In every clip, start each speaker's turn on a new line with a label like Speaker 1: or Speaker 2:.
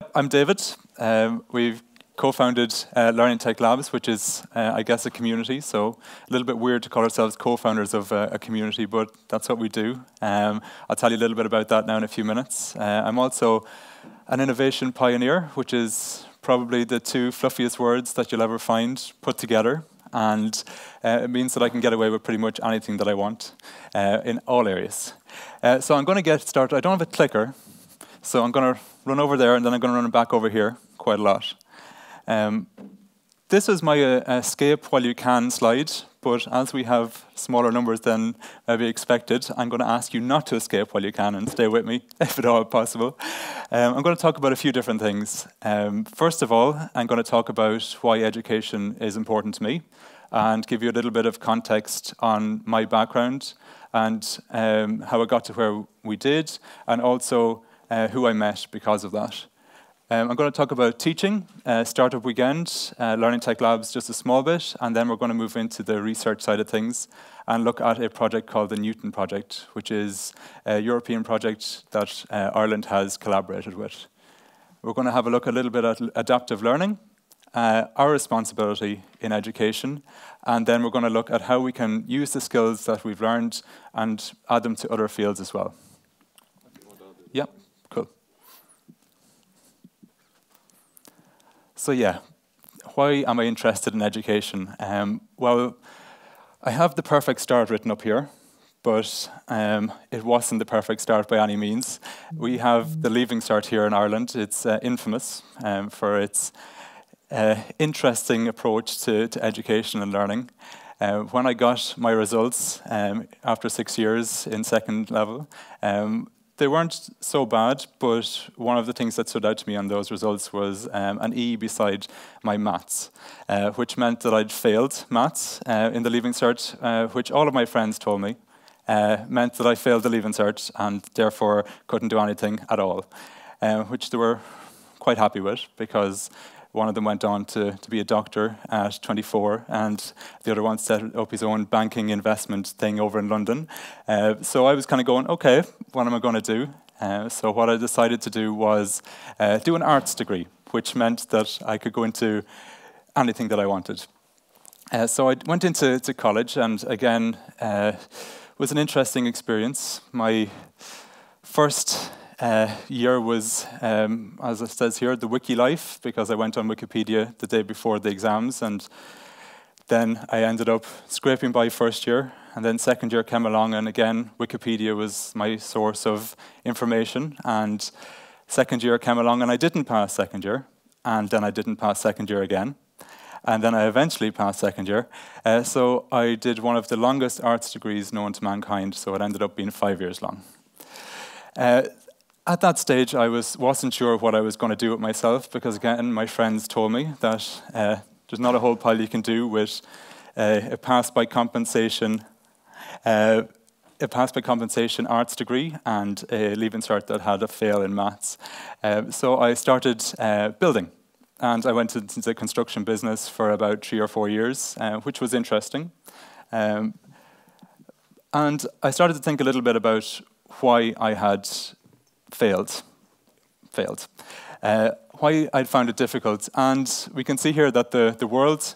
Speaker 1: Yep, I'm David. We've co-founded Learning Tech Labs, which is, I guess, a community. So a little bit weird to call ourselves co-founders of a community, but that's what we do. I'll tell you a little bit about that now in a few minutes. I'm also an innovation pioneer, which is probably the two fluffiest words that you'll ever find put together. And it means that I can get away with pretty much anything that I want in all areas. So I'm going to get started. I don't have a clicker, so I'm going to run over there, and then I'm going to run back over here quite a lot. This is my escape while you can slide, but as we have smaller numbers than maybe expected, I'm going to ask you not to escape while you can and stay with me, if at all possible. I'm going to talk about a few different things. First of all, I'm going to talk about why education is important to me and give you a little bit of context on my background and how I got to where we did, and also who I met because of that. I'm going to talk about teaching, Startup Weekend, Learning Tech Labs just a small bit, and then we're going to move into the research side of things and look at a project called the Newton Project, which is a European project that Ireland has collaborated with. We're going to have a look a little bit at adaptive learning, our responsibility in education, and then we're going to look at how we can use the skills that we've learned and add them to other fields as well. Yep, cool. So yeah, why am I interested in education? Well, I have the perfect start written up here, but it wasn't the perfect start by any means. We have the Leaving Cert here in Ireland. It's infamous for its interesting approach to education and learning. When I got my results after 6 years in second level, they weren't so bad, but one of the things that stood out to me on those results was an E beside my maths, which meant that I'd failed maths in the Leaving Cert, which all of my friends told me meant that I failed the Leaving Cert and therefore couldn't do anything at all, which they were quite happy with, because one of them went on to be a doctor at 24, and the other one set up his own banking investment thing over in London. So I was kind of going, okay, what am I going to do? So what I decided to do was do an arts degree, which meant that I could go into anything that I wanted. So I went into college, and again, was an interesting experience. My first year was, as it says here, the wiki life, because I went on Wikipedia the day before the exams, and then I ended up scraping by first year, and then second year came along, and again, Wikipedia was my source of information, and second year came along, and I didn't pass second year, and then I didn't pass second year again, and then I eventually passed second year. So I did one of the longest arts degrees known to mankind, so it ended up being 5 years long. At that stage, I wasn't sure what I was going to do with myself, because again, my friends told me that there's not a whole pile you can do with a pass by compensation arts degree and a Leaving Cert that had a fail in maths. So I started building, and I went into the construction business for about 3 or 4 years, which was interesting. And I started to think a little bit about why I had failed, why I'd found it difficult. And we can see here that the world,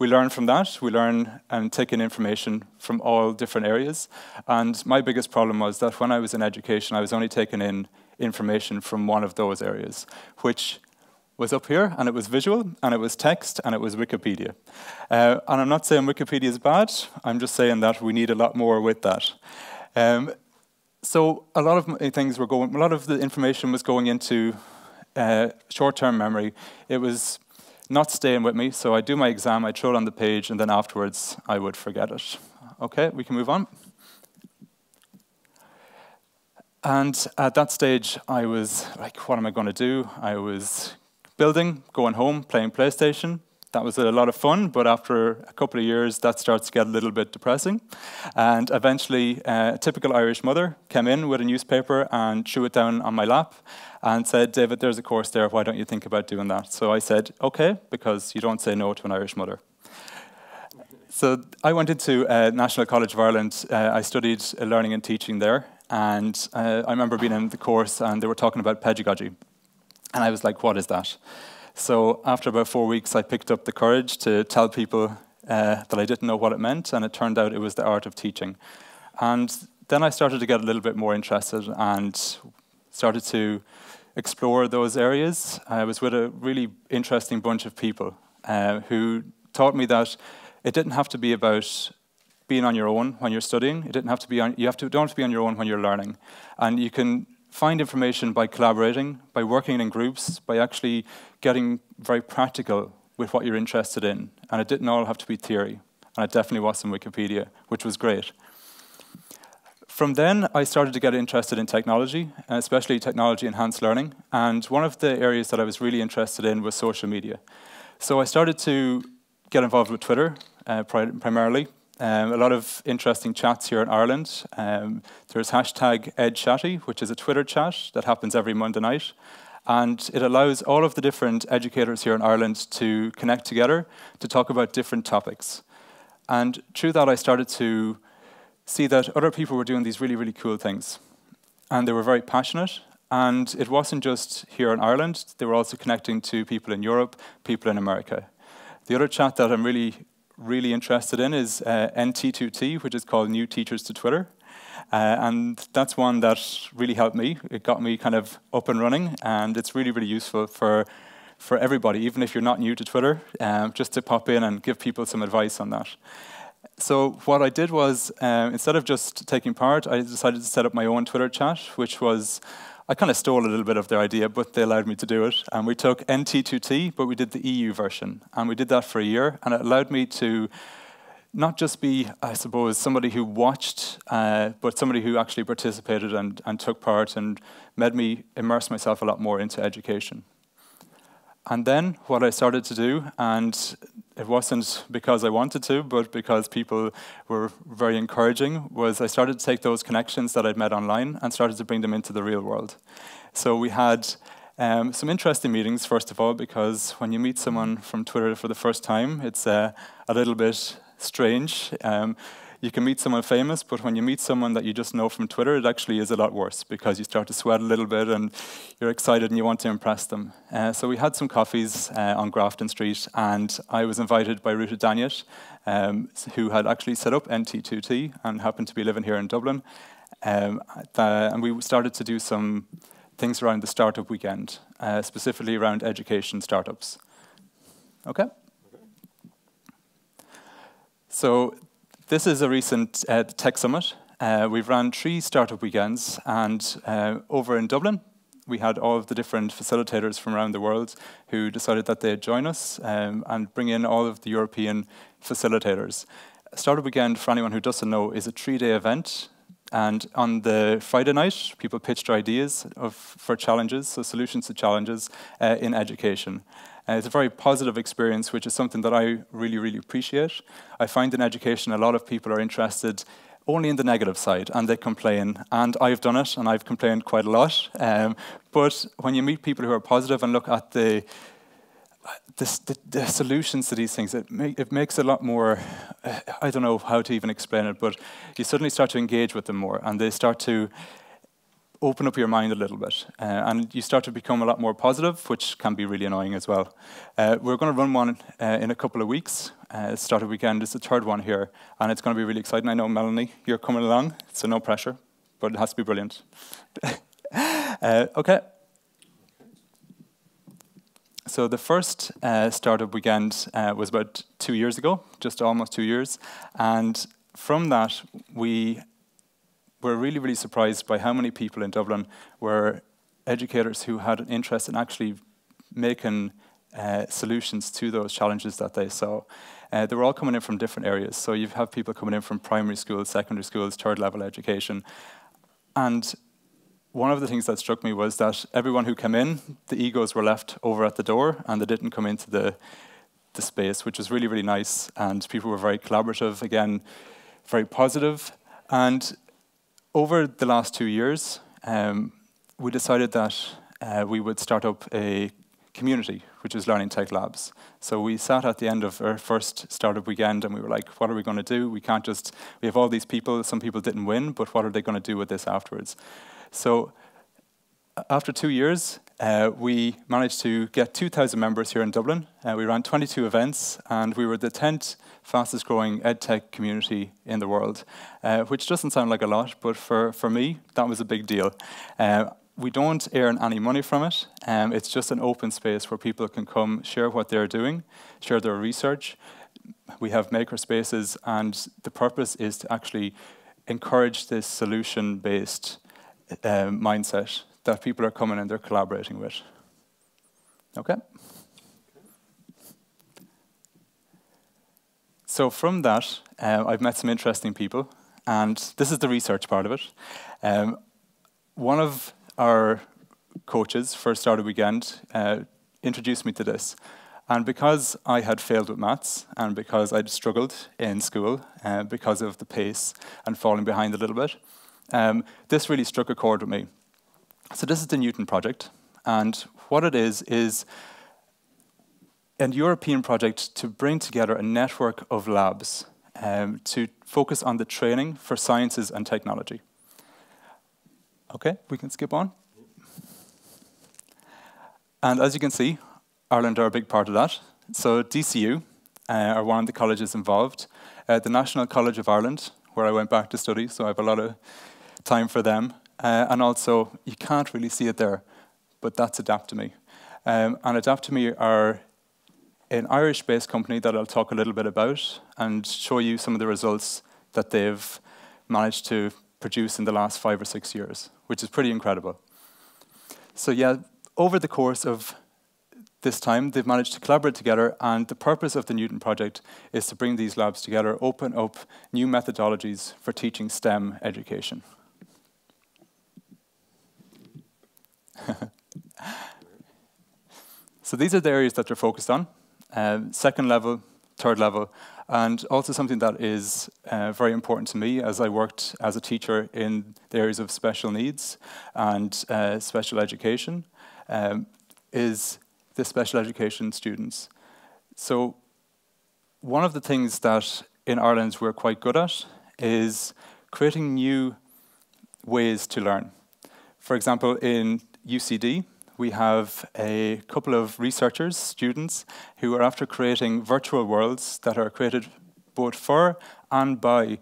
Speaker 1: we learn from that. We learn and take in information from all different areas. And my biggest problem was that when I was in education, I was only taking in information from one of those areas, which was up here, and it was visual, and it was text, and it was Wikipedia. And I'm not saying Wikipedia is bad. I'm just saying that we need a lot more with that. So a lot of the information was going into short-term memory. It was not staying with me, so I'd do my exam, I'd throw it on the page, and then afterwards I would forget it. Okay, we can move on. And at that stage, I was like, what am I going to do? I was building, going home, playing PlayStation. That was a lot of fun, but after a couple of years, that starts to get a little bit depressing. And eventually, a typical Irish mother came in with a newspaper and threw it down on my lap and said, David, there's a course there, why don't you think about doing that? So I said, okay, because you don't say no to an Irish mother. So I went into National College of Ireland. I studied learning and teaching there, and I remember being in the course, and they were talking about pedagogy. And I was like, what is that? So after about 4 weeks, I picked up the courage to tell people that I didn't know what it meant, and it turned out it was the art of teaching. And then I started to get a little bit more interested and started to explore those areas. I was with a really interesting bunch of people who taught me that it didn't have to be about being on your own when you're studying. It didn't have to be on, don't have to be on your own when you're learning. And you can find information by collaborating, by working in groups, by actually getting very practical with what you're interested in. And it didn't all have to be theory. And it definitely was in Wikipedia, which was great. From then, I started to get interested in technology, especially technology-enhanced learning. And one of the areas that I was really interested in was social media. So I started to get involved with Twitter, primarily. A lot of interesting chats here in Ireland. There's hashtag #EdChatty, which is a Twitter chat that happens every Monday night. And it allows all of the different educators here in Ireland to connect together to talk about different topics. And through that, I started to see that other people were doing these really, really cool things. And they were very passionate. And it wasn't just here in Ireland. They were also connecting to people in Europe, people in America. The other chat that I'm really interested in is NT2T, which is called New Teachers to Twitter. And that's one that really helped me. It got me kind of up and running, and it's really, really useful for everybody, even if you're not new to Twitter, just to pop in and give people some advice on that. So what I did was, instead of just taking part, I decided to set up my own Twitter chat, which was, I kind of stole a little bit of their idea, but they allowed me to do it. And we took NT2T, but we did the EU version. And we did that for a year, and it allowed me to not just be, I suppose, somebody who watched, but somebody who actually participated and took part and made me immerse myself a lot more into education. And then what I started to do, and it wasn't because I wanted to, but because people were very encouraging, was I started to take those connections that I'd met online and started to bring them into the real world. So we had some interesting meetings, first of all, because when you meet someone from Twitter for the first time, it's a little bit strange. You can meet someone famous, but when you meet someone that you just know from Twitter, it actually is a lot worse because you start to sweat a little bit and you're excited and you want to impress them. So we had some coffees on Grafton Street, and I was invited by Ruta Daniet, who had actually set up NT2T and happened to be living here in Dublin. And we started to do some things around the startup weekend, specifically around education startups. Okay? So this is a recent tech summit. We've run 3 startup weekends, and over in Dublin, we had all of the different facilitators from around the world who decided that they'd join us and bring in all of the European facilitators. Startup Weekend, for anyone who doesn't know, is a 3-day event. And on the Friday night, people pitched ideas for challenges, so solutions to challenges in education. It's a very positive experience, which is something that I really, really appreciate. I find in education a lot of people are interested only in the negative side, and they complain. And I've done it, and I've complained quite a lot. But when you meet people who are positive and look at the solutions to these things, it makes a lot more, I don't know how to even explain it, but you suddenly start to engage with them more, and they start to open up your mind a little bit, and you start to become a lot more positive, which can be really annoying as well. We're going to run one in a couple of weeks. Startup Weekend is the 3rd one here, and it's going to be really exciting. I know, Melanie, you're coming along, so no pressure, but it has to be brilliant. Okay. So the first Startup Weekend was about 2 years ago, just almost 2 years, and from that we were really, really surprised by how many people in Dublin were educators who had an interest in actually making solutions to those challenges that they saw. They were all coming in from different areas. So you have people coming in from primary schools, secondary schools, 3rd level education. And one of the things that struck me was that everyone who came in, the egos were left over at the door, and they didn't come into the space, which was really, really nice. And people were very collaborative, again, very positive. And over the last 2 years, we decided that we would start up a community, which is Learning Tech Labs. So we sat at the end of our first Startup Weekend, and we were like, what are we going to do? We can't just, we have all these people, some people didn't win, but what are they going to do with this afterwards? So after 2 years, we managed to get 2,000 members here in Dublin. We ran 22 events, and we were the 10th fastest growing edtech community in the world, which doesn't sound like a lot, but for me, that was a big deal. We don't earn any money from it. It's just an open space where people can come share what they're doing, share their research. We have maker spaces, and the purpose is to actually encourage this solution-based mindset that people are coming and they're collaborating with. Okay? So from that, I've met some interesting people, and this is the research part of it. One of our coaches for Startup Weekend introduced me to this. And because I had failed with maths, and because I'd struggled in school because of the pace and falling behind a little bit, this really struck a chord with me. So this is the Newton project, and what it is a European project to bring together a network of labs to focus on the training for sciences and technology. Okay, we can skip on. And as you can see, Ireland are a big part of that. So DCU are one of the colleges involved. The National College of Ireland, where I went back to study, so I have a lot of time for them. And also, you can't really see it there, but that's AdoptMe. And AdoptMe are an Irish-based company that I'll talk a little bit about and show you some of the results that they've managed to produce in the last 5 or 6 years, which is pretty incredible. So yeah, over the course of this time, they've managed to collaborate together, and the purpose of the Newton project is to bring these labs together, open up new methodologies for teaching STEM education. So these are the areas that they're focused on, second level, third level, and also something that is very important to me as I worked as a teacher in the areas of special needs and special education, is the special education students. So one of the things that in Ireland we're quite good at is creating new ways to learn. For example, in UCD, we have a couple of researchers, students, who are after creating virtual worlds that are created both for and by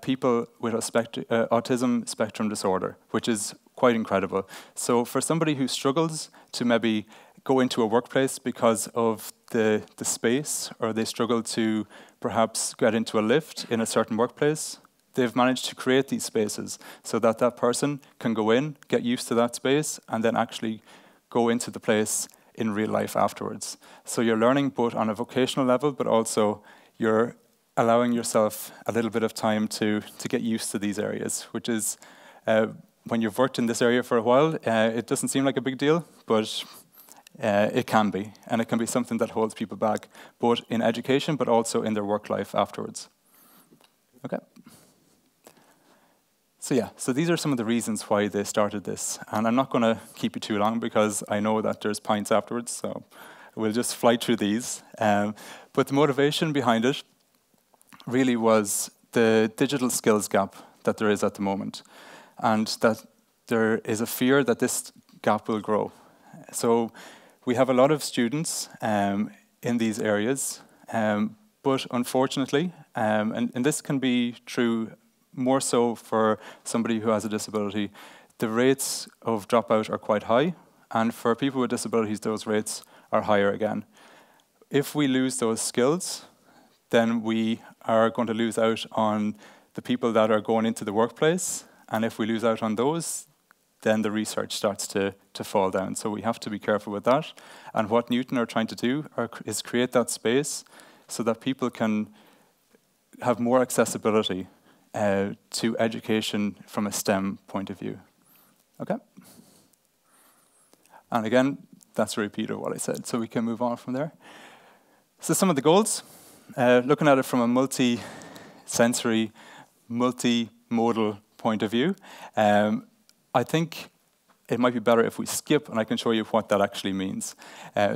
Speaker 1: people with autism spectrum disorder, which is quite incredible. So for somebody who struggles to maybe go into a workplace because of the space, or they struggle to perhaps get into a lift in a certain workplace, they've managed to create these spaces so that that person can go in, get used to that space, and then actually go into the place in real life afterwards. So you're learning both on a vocational level, but also you're allowing yourself a little bit of time to get used to these areas, which is, when you've worked in this area for a while, it doesn't seem like a big deal, but it can be, and it can be something that holds people back, both in education, but also in their work life afterwards. Okay. So yeah, so these are some of the reasons why they started this, and I'm not going to keep you too long because I know that there's pints afterwards, so we'll just fly through these. But the motivation behind it really was the digital skills gap that there is at the moment, and that there is a fear that this gap will grow. So we have a lot of students in these areas, but unfortunately, and this can be true more so for somebody who has a disability, the rates of dropout are quite high, and for people with disabilities, those rates are higher again. If we lose those skills, then we are going to lose out on the people that are going into the workplace, and if we lose out on those, then the research starts to fall down. So we have to be careful with that. And what Newton are trying to do is create that space so that people can have more accessibility to education from a STEM point of view. Okay? And again, that's a repeat of what I said, so we can move on from there. So some of the goals, looking at it from a multi-sensory, multi-modal point of view, I think it might be better if we skip, and I can show you what that actually means.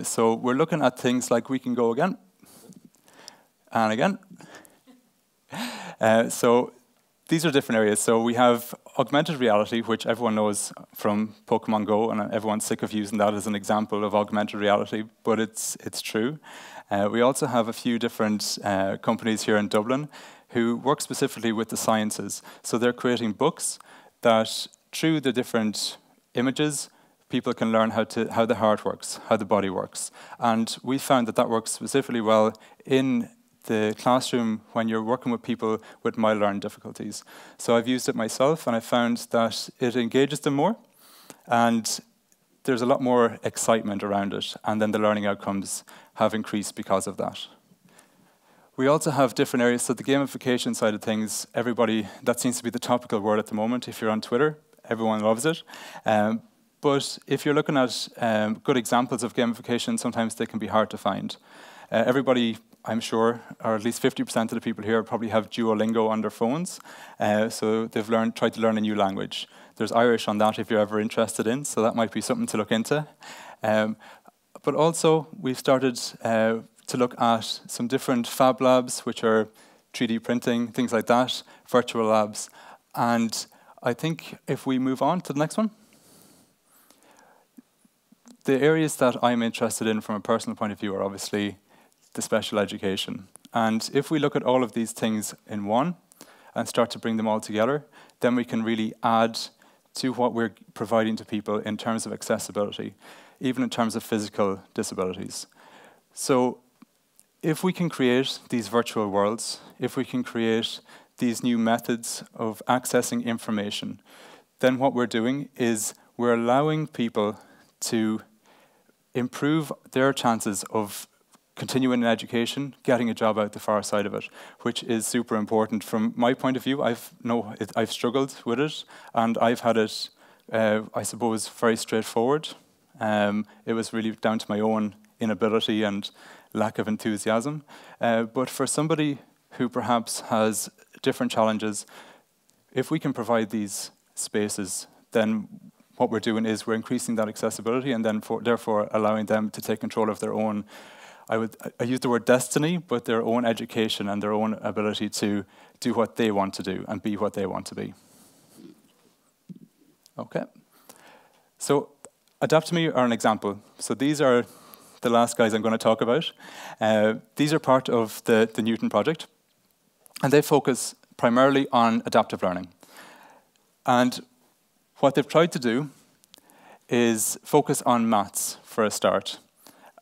Speaker 1: So we're looking at things like we can go again, and again. So these are different areas. So we have augmented reality, which everyone knows from Pokemon Go, and everyone's sick of using that as an example of augmented reality, but it's true. We also have a few different companies here in Dublin who work specifically with the sciences. So they're creating books that, through the different images, people can learn how the heart works, how the body works. And we found that that works specifically well in the classroom when you're working with people with mild learning difficulties. So I've used it myself, and I found that it engages them more, and there's a lot more excitement around it, and then the learning outcomes have increased because of that. We also have different areas, so the gamification side of things, that seems to be the topical word at the moment. If you're on Twitter, everyone loves it. But if you're looking at good examples of gamification, sometimes they can be hard to find. Everybody, I'm sure, or at least 50% of the people here probably have Duolingo on their phones. So they've tried to learn a new language. There's Irish on that if you're ever interested in, so that might be something to look into. But also, we've started to look at some different fab labs, which are 3D printing, things like that, virtual labs. And I think if we move on to the next one, the areas that I'm interested in from a personal point of view are obviously the special education. And if we look at all of these things in one and start to bring them all together, then we can really add to what we're providing to people in terms of accessibility, even in terms of physical disabilities. So if we can create these virtual worlds, if we can create these new methods of accessing information, then what we're doing is we're allowing people to improve their chances of continuing in education, getting a job out the far side of it, which is super important. From my point of view, I've struggled with it, and I've had it, I suppose, very straightforward. It was really down to my own inability and lack of enthusiasm. But for somebody who perhaps has different challenges, if we can provide these spaces, then what we're doing is we're increasing that accessibility, and then therefore allowing them to take control of their own, I use the word destiny, but their own education and their own ability to do what they want to do and be what they want to be. Okay. So AdoptMe are an example. So these are the last guys I'm going to talk about. These are part of the Newton project, and they focus primarily on adaptive learning. And what they've tried to do is focus on maths for a start.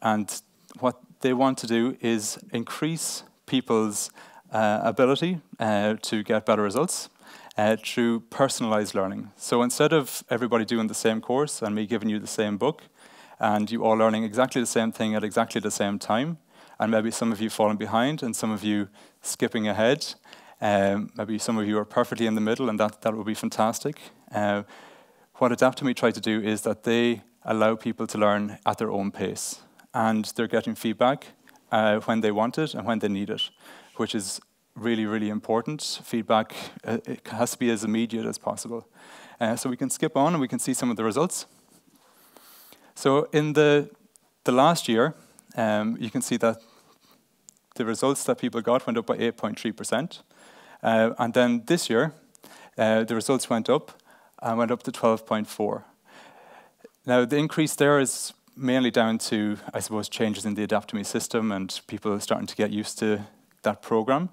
Speaker 1: And what they want to do is increase people's ability to get better results through personalized learning. So instead of everybody doing the same course and me giving you the same book, and you all learning exactly the same thing at exactly the same time, and maybe some of you falling behind and some of you skipping ahead, maybe some of you are perfectly in the middle, and that would be fantastic. What AdoptMe try to do is that they allow people to learn at their own pace, and they're getting feedback when they want it and when they need it, which is really, really important. Feedback, it has to be as immediate as possible. So we can skip on and we can see some of the results. So in the last year, you can see that the results that people got went up by 8.3%. And then this year, the results went up and went up to 12.4. Now, the increase there is mainly down to, I suppose, changes in the AdoptMe system and people starting to get used to that program.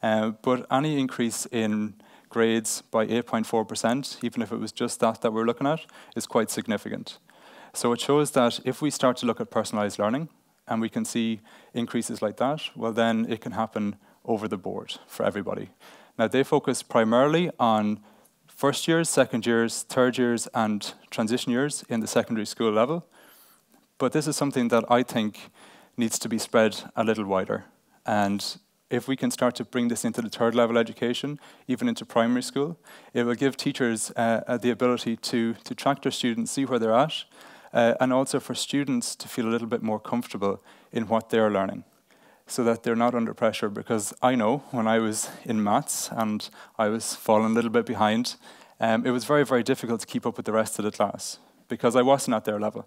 Speaker 1: But any increase in grades by 8.4%, even if it was just that we're looking at, is quite significant. So it shows that if we start to look at personalized learning and we can see increases like that, well then it can happen over the board for everybody. Now they focus primarily on first years, second years, third years and transition years in the secondary school level. But this is something that I think needs to be spread a little wider. And if we can start to bring this into the third level education, even into primary school, it will give teachers the ability to track their students, see where they're at, and also for students to feel a little bit more comfortable in what they're learning, so that they're not under pressure. Because I know when I was in maths and I was falling a little bit behind, it was very, very difficult to keep up with the rest of the class because I wasn't at their level.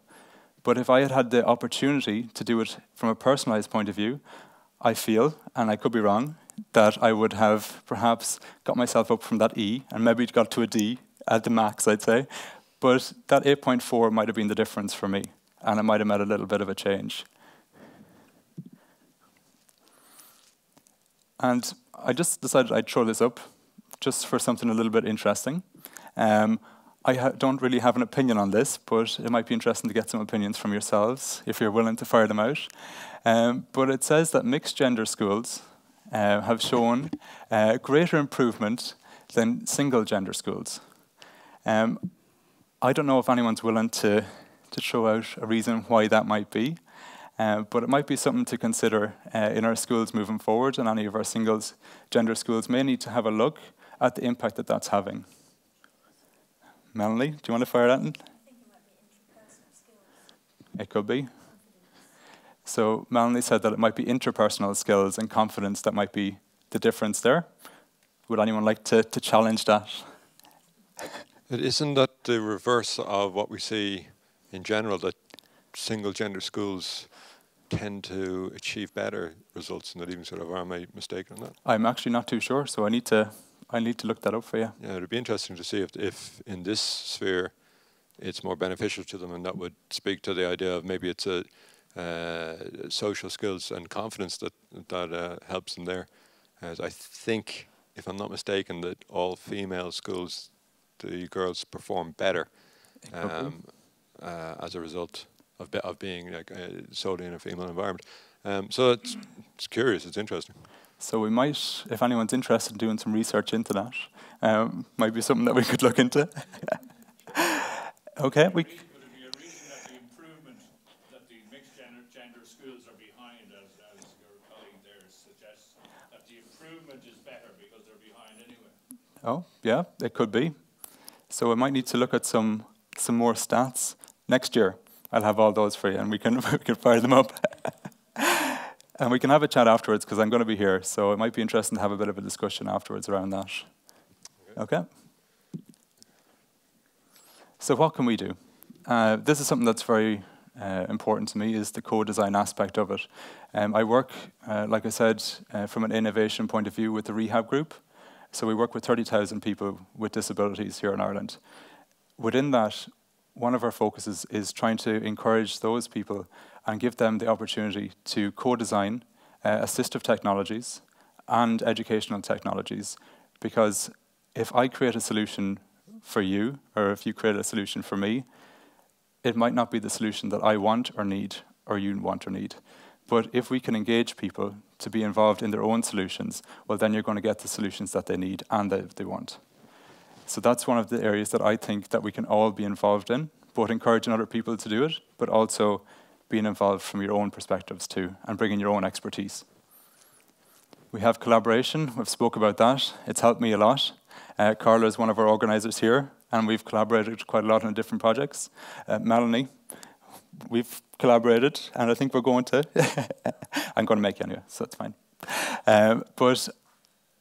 Speaker 1: But if I had had the opportunity to do it from a personalized point of view, I feel, and I could be wrong, that I would have perhaps got myself up from that E and maybe got to a D at the max, I'd say. But that 8.4 might have been the difference for me, and it might have made a little bit of a change. And I just decided I'd throw this up just for something a little bit interesting. I don't really have an opinion on this, but it might be interesting to get some opinions from yourselves if you're willing to fire them out. But it says that mixed gender schools have shown greater improvement than single gender schools. I don't know if anyone's willing to throw out a reason why that might be, but it might be something to consider in our schools moving forward, and any of our single gender schools may need to have a look at the impact that that's having. Melanie, do you want to fire that in?
Speaker 2: I think it might be interpersonal skills.
Speaker 1: It could be. So Melanie said that it might be interpersonal skills and confidence that might be the difference there. Would anyone like to challenge that?
Speaker 3: Isn't that the reverse of what we see in general, that single gender schools tend to achieve better results than that even sort of, am I mistaken on that?
Speaker 1: I'm actually not too sure, so I need to look that up for you.
Speaker 3: Yeah, it'd be interesting to see if in this sphere it's more beneficial to them, and that would speak to the idea of maybe it's a social skills and confidence that helps them there. As I think, if I'm not mistaken, that all female schools, the girls perform better as a result of being like, solely in a female environment. So it's curious, it's interesting.
Speaker 1: So we might, if anyone's interested in doing some research into that, might be something that we could look into. Okay.
Speaker 4: Would it be a reason that the improvement that the mixed gender schools are behind, as your colleague there suggests, that the improvement is better because they're behind anyway?
Speaker 1: Oh, yeah, it could be. So we might need to look at some more stats next year. I'll have all those for you, and we can fire them up. And we can have a chat afterwards, because I'm going to be here, so it might be interesting to have a bit of a discussion afterwards around that. Okay? So what can we do? This is something that's very important to me, is the co-design aspect of it. I work, like I said, from an innovation point of view with the rehab group. So we work with 30,000 people with disabilities here in Ireland. Within that, one of our focuses is trying to encourage those people and give them the opportunity to co-design assistive technologies and educational technologies. Because if I create a solution for you, or if you create a solution for me, it might not be the solution that I want or need, or you want or need. But if we can engage people to be involved in their own solutions, well, then you're going to get the solutions that they need and that they want. So that's one of the areas that I think that we can all be involved in, both encouraging other people to do it, but also being involved from your own perspectives too, and bringing your own expertise. We have collaboration. We've spoke about that. It's helped me a lot. Carla is one of our organisers here, and we've collaborated quite a lot on different projects. Melanie, we've collaborated, and I think we're going to. I'm going to make you anyway, so it's fine. But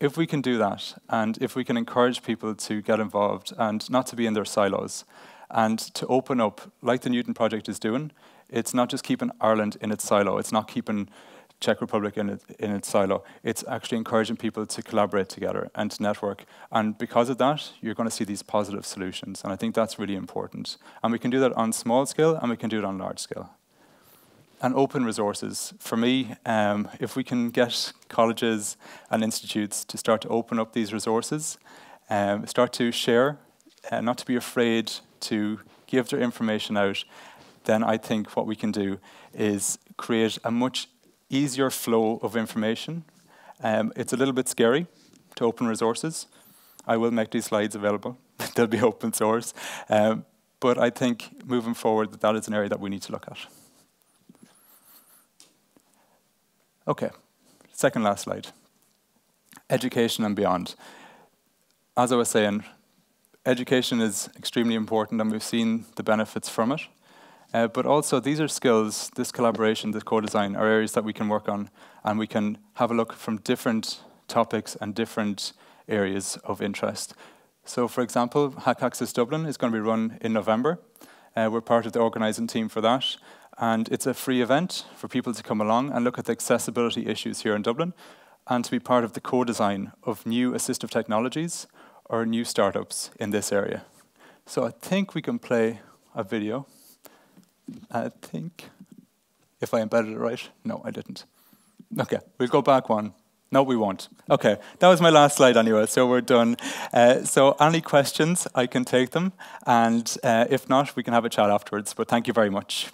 Speaker 1: if we can do that, and if we can encourage people to get involved and not to be in their silos, and to open up, like the Newton Project is doing, it's not just keeping Ireland in its silo, it's not keeping Czech Republic in its silo, it's actually encouraging people to collaborate together and to network. And because of that, you're going to see these positive solutions, and I think that's really important. And we can do that on small scale, and we can do it on large scale. And open resources. For me, if we can get colleges and institutes to start to open up these resources, start to share, not to be afraid to give their information out, then I think what we can do is create a much easier flow of information. It's a little bit scary to open resources. I will make these slides available. They'll be open source. But I think moving forward, that is an area that we need to look at. Okay, second last slide. Education and beyond. As I was saying, education is extremely important, and we've seen the benefits from it. But also, these are skills, this collaboration, this co-design, are areas that we can work on, and we can have a look from different topics and different areas of interest. So, for example, Hack Access Dublin is going to be run in November. We're part of the organising team for that, and it's a free event for people to come along and look at the accessibility issues here in Dublin, and to be part of the co-design of new assistive technologies or new startups in this area. So I think we can play a video. I think, if I embedded it right. No, I didn't. OK, we'll go back one. No, we won't. OK, that was my last slide anyway, so we're done. So any questions, I can take them. And if not, we can have a chat afterwards. But thank you very much.